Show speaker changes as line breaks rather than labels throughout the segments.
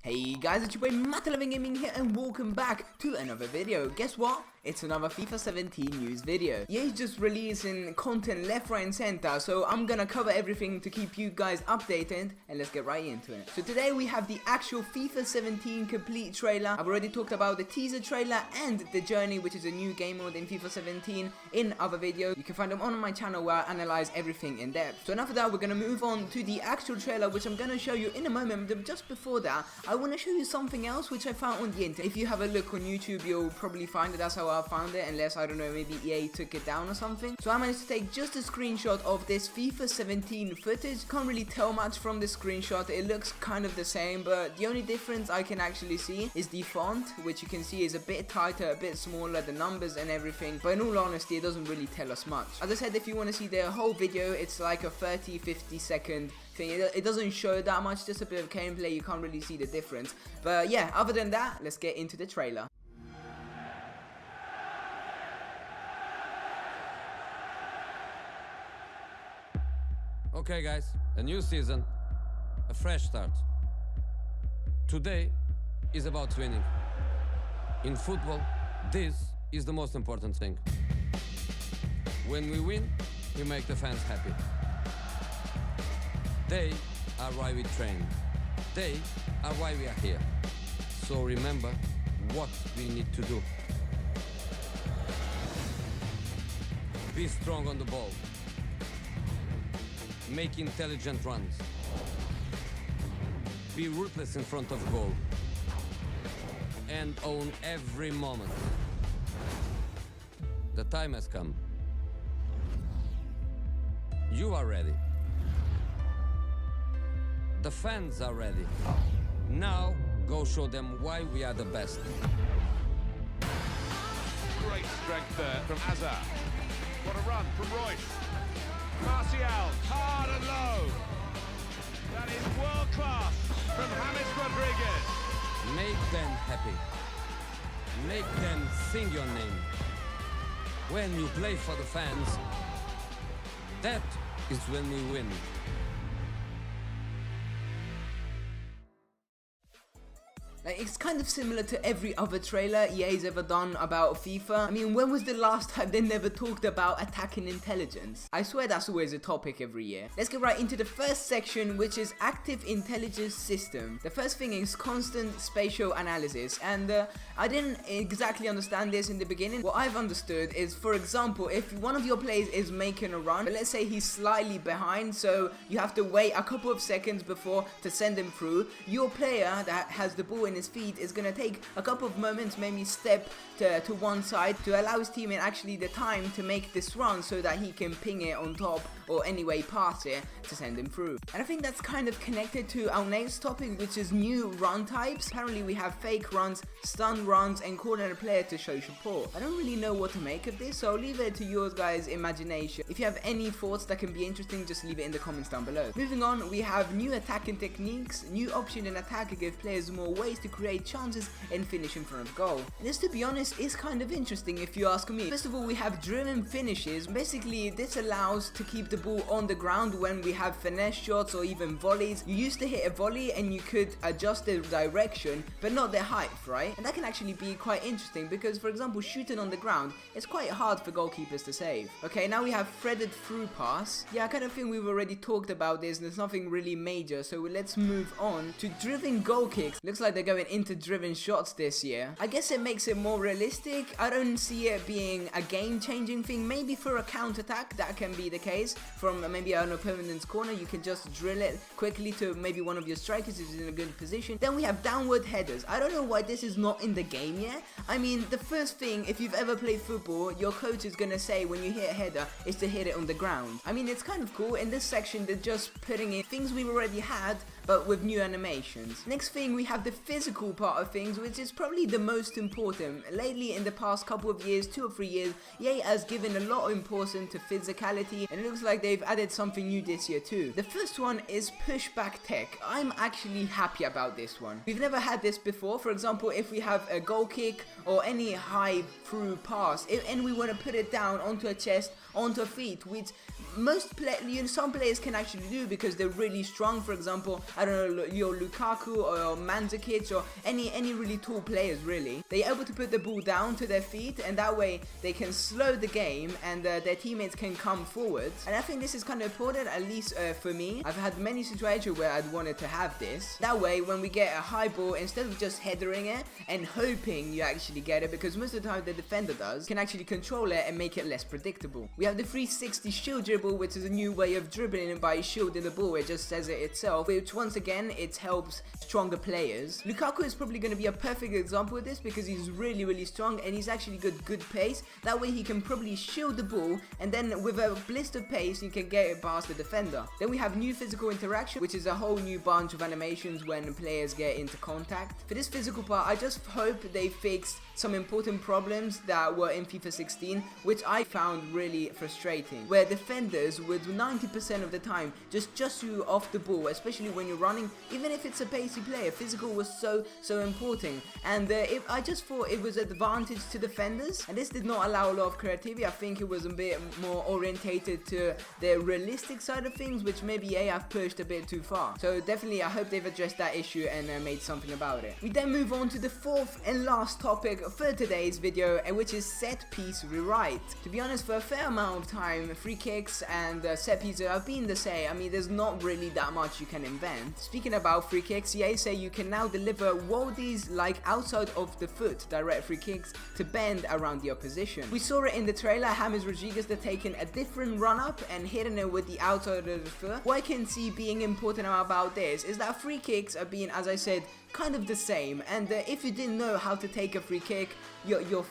Hey guys, it's your boy Gaming here and welcome back to another video. Guess what? It's another FIFA 17 news video. EA's just releasing content left, right and center, so I'm gonna cover everything to keep you guys updated and let's get right into it. So today we have the actual FIFA 17 complete trailer. I've already talked about the teaser trailer and the journey, which is a new game mode in FIFA 17 in other videos. You can find them on my channel where I analyze everything in depth. So enough of that, we're gonna move on to the actual trailer, which I'm gonna show you in a moment. But just before that, I want to show you something else which I found on the internet. If you have a look on YouTube, you'll probably find it. That's how I found it, unless, I don't know, maybe EA took it down or something. So I managed to take just a screenshot of this FIFA 17 footage. Can't really tell much from the screenshot. It looks kind of the same, but the only difference I can actually see is the font, which you can see is a bit tighter, a bit smaller, the numbers and everything. But in all honesty, it doesn't really tell us much. As I said, if you want to see the whole video, it's like a 30-50 second thing. It doesn't show that much, just a bit of gameplay. You can't really see the difference. But yeah, other than that, let's get into the trailer.
Okay guys, a new season, a fresh start. Today is about winning. In football, this is the most important thing. When we win, we make the fans happy. They are why we train. They are why we are here. So remember what we need to do. Be strong on the ball. Make intelligent runs. Be ruthless in front of goal. And own every moment. The time has come. You are ready. The fans are ready. Now, go show them why we are the best.
Great strength there from Hazard. What a run from Royce. Martial, hard and low. That is world class from James Rodriguez.
Make them happy. Make them sing your name. When you play for the fans, that is when we win.
Like, it's kind of similar to every other trailer EA's ever done about FIFA. I mean, when was the last time they never talked about attacking intelligence? I swear that's always a topic every year. Let's get right into the first section, which is active intelligence system. The first thing is constant spatial analysis, and I didn't exactly understand this in the beginning. What I've understood is, for example, if one of your players is making a run, but let's say he's slightly behind, so you have to wait a couple of seconds before to send him through, your player that has the ball in his feet is going to take a couple of moments, maybe step to one side to allow his teammate actually the time to make this run so that he can ping it on top or anyway pass it to send him through. And I think that's kind of connected to our next topic, which is new run types. Apparently we have fake runs, stun runs and calling a player to show support. I don't really know what to make of this, so I'll leave it to your guys' imagination. If you have any thoughts that can be interesting, just leave it in the comments down below. Moving on, we have new attacking techniques. New option in attack to give players more ways to create chances and finish in front of goal. And this, to be honest, is kind of interesting if you ask me. First of all, we have driven finishes. Basically, this allows to keep the ball on the ground when we have finesse shots or even volleys. You used to hit a volley and you could adjust the direction, but not the height, right? And that can actually be quite interesting because, for example, shooting on the ground, it's quite hard for goalkeepers to save. Okay, now we have threaded through pass. Yeah, I kind of think we've already talked about this and there's nothing really major, so let's move on to driven goal kicks. Looks like they're going into driven shots this year. I guess it makes it more realistic. I don't see it being a game-changing thing. Maybe for a counter-attack that can be the case. From maybe an opponent's corner, you can just drill it quickly to maybe one of your strikers who's in a good position. Then we have downward headers. I don't know why this is not in the game yet. I mean, the first thing, if you've ever played football, your coach is gonna say when you hit a header is to hit it on the ground. I mean, it's kind of cool. In this section, they're just putting in things we've already had, but with new animations. Next thing, we have the physical part of things, which is probably the most important. Lately, in the past couple of years, 2 or 3 years, EA has given a lot of importance to physicality, and it looks like they've added something new this year too. The first one is pushback tech. I'm actually happy about this one. We've never had this before. For example, if we have a goal kick or any high through pass, and we want to put it down onto a chest, onto a feet, which some players can actually do because they're really strong. For example, I don't know, your Lukaku or Mandzukic or any really tall players really. They're able to put the ball down to their feet, and that way they can slow the game and their teammates can come forward. And I think this is kind of important, at least for me. I've had many situations where I'd wanted to have this. That way, when we get a high ball, instead of just headering it and hoping you actually get it, because most of the time the defender does, can actually control it and make it less predictable. We have the 360 shield dribble, which is a new way of dribbling by shielding the ball. It just says it itself, which once again, it helps stronger players. Lukaku is probably going to be a perfect example of this because he's really strong and he's actually got good pace. That way he can probably shield the ball, and then with a blist of pace you can get it past the defender. Then we have new physical interaction, which is a whole new bunch of animations when players get into contact. For this physical part, I just hope they fixed some important problems that were in FIFA 16, which I found really frustrating, where defenders would 90% of the time just you off the ball, especially when you're running. Even if it's a pacey player, physical was so important, and I just thought it was an advantage to defenders, and this did not allow a lot of creativity. I think it was a bit more orientated to the realistic side of things, which maybe EA have pushed a bit too far. So definitely I hope they've addressed that issue and made something about it. We then move on to the fourth and last topic for today's video, which is set piece rewrite. To be honest, for a fair amount of time, free kicks and set pieces have been the same. I mean, there's not really that much you can invent. Speaking about free kicks, EA say you can now deliver worldies like outside of the foot, direct free kicks to bend around the opposition. We saw it in the trailer, James Rodriguez, they're taking a different run up and hitting it with the outside of the foot. What I can see being important about this is that free kicks are being, as I said, kind of the same, and if you didn't know how to take a free kick, you're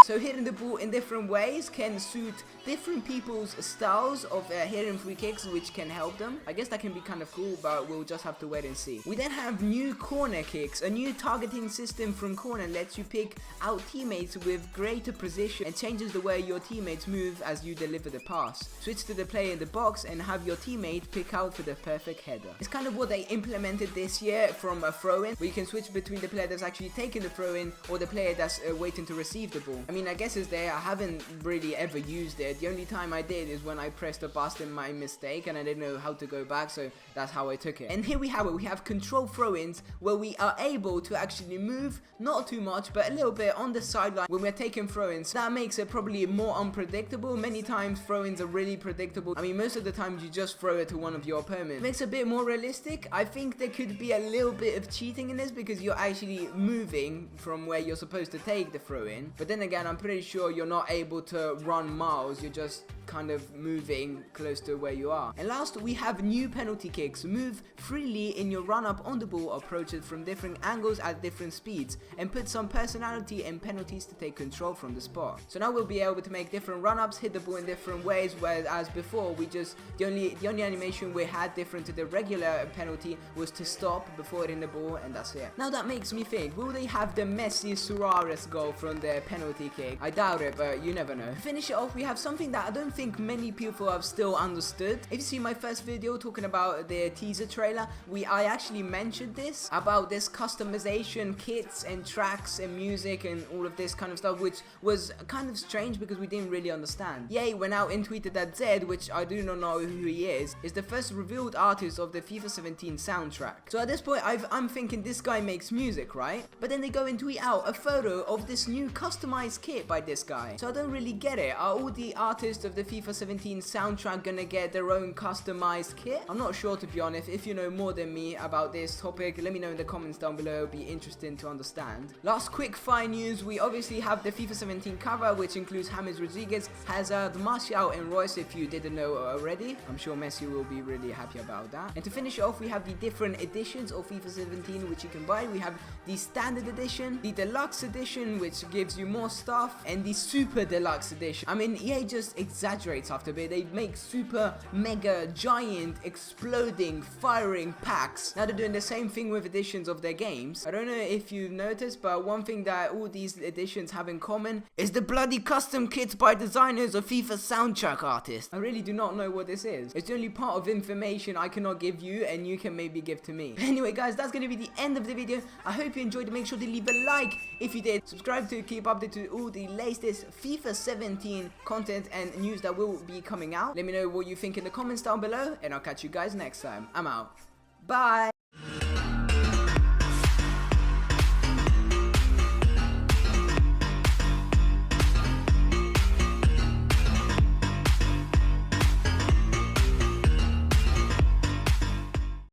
so hitting the ball in different ways can suit different people's styles of hitting free kicks, which can help them. I guess that can be kind of cool, but we'll just have to wait and see. We then have new corner kicks. A new targeting system from corner lets you pick out teammates with greater precision and changes the way your teammates move as you deliver the pass. Switch to the player in the box and have your teammate pick out for the perfect header. It's kind of what they implemented this year from a throw-in, where you can switch between the player that's actually taking the throw-in or the player that's waiting to receive the ball. I mean, I guess it's there. I haven't really ever used it. The only time I did is when I pressed a button by mistake and I didn't know how to go back, so that's how I took it. And here we have it. We have control throw-ins where we are able to actually move, not too much, but a little bit on the sideline when we're taking throw-ins. That makes it probably more unpredictable. Many times throw-ins are really predictable. I mean, most of the times you just throw it to one of your opponents. Makes it a bit more realistic. I think there could be a little bit of cheating in this because you're actually moving from where you're supposed to take the throw-in. But then again, I'm pretty sure you're not able to run miles. You're just kind of moving close to where you are. And last, we have new penalty kicks. Move freely in your run up on the ball, approach it from different angles at different speeds, and put some personality and penalties to take control from the spot. So now we'll be able to make different run ups, hit the ball in different ways, whereas before we just the only animation we had different to the regular penalty was to stop before hitting the ball, and that's it. Now that makes me think, will they have the Messi Suarez goal from the penalty kick? I doubt it, but you never know. To finish it off, we have something that I don't think many people have still understood. If you see my first video talking about the teaser trailer, I actually mentioned this about this customization kits and tracks and music and all of this kind of stuff, which was kind of strange because we didn't really understand. EA went out and tweeted that Zed, which I do not know who he is the first revealed artist of the FIFA 17 soundtrack. So at this point, I'm thinking this guy makes music, right? But then they go and tweet out a photo of this new customized kit by this guy. So I don't really get it. Are all the artists of the FIFA 17 soundtrack gonna get their own customized kit? I'm not sure, to be honest. If you know more than me about this topic, let me know in the comments down below. It'll be interesting to understand. Last quick fire news, we obviously have the FIFA 17 cover, which includes James Rodriguez, Hazard, Martial and Royce, if you didn't know already. I'm sure Messi will be really happy about that. And to finish off, we have the different editions of FIFA 17 which you can buy. We have the standard edition, the deluxe edition, which gives you more stuff, and the super deluxe edition. I mean, EA just exaggerates after a bit. They make super mega giant exploding firing packs. Now they're doing the same thing with editions of their games. I don't know if you've noticed, but one thing that all these editions have in common is the bloody custom kits by designers of FIFA soundtrack artists. I really do not know what this is. It's the only part of information I cannot give you and you can maybe give to me. Anyway guys, that's going to be the end end of the video. I hope you enjoyed. Make sure to leave a like if you did. Subscribe to keep updated to all the latest FIFA 17 content and news that will be coming out. Let me know what you think in the comments down below, and I'll catch you guys next time. I'm out. Bye.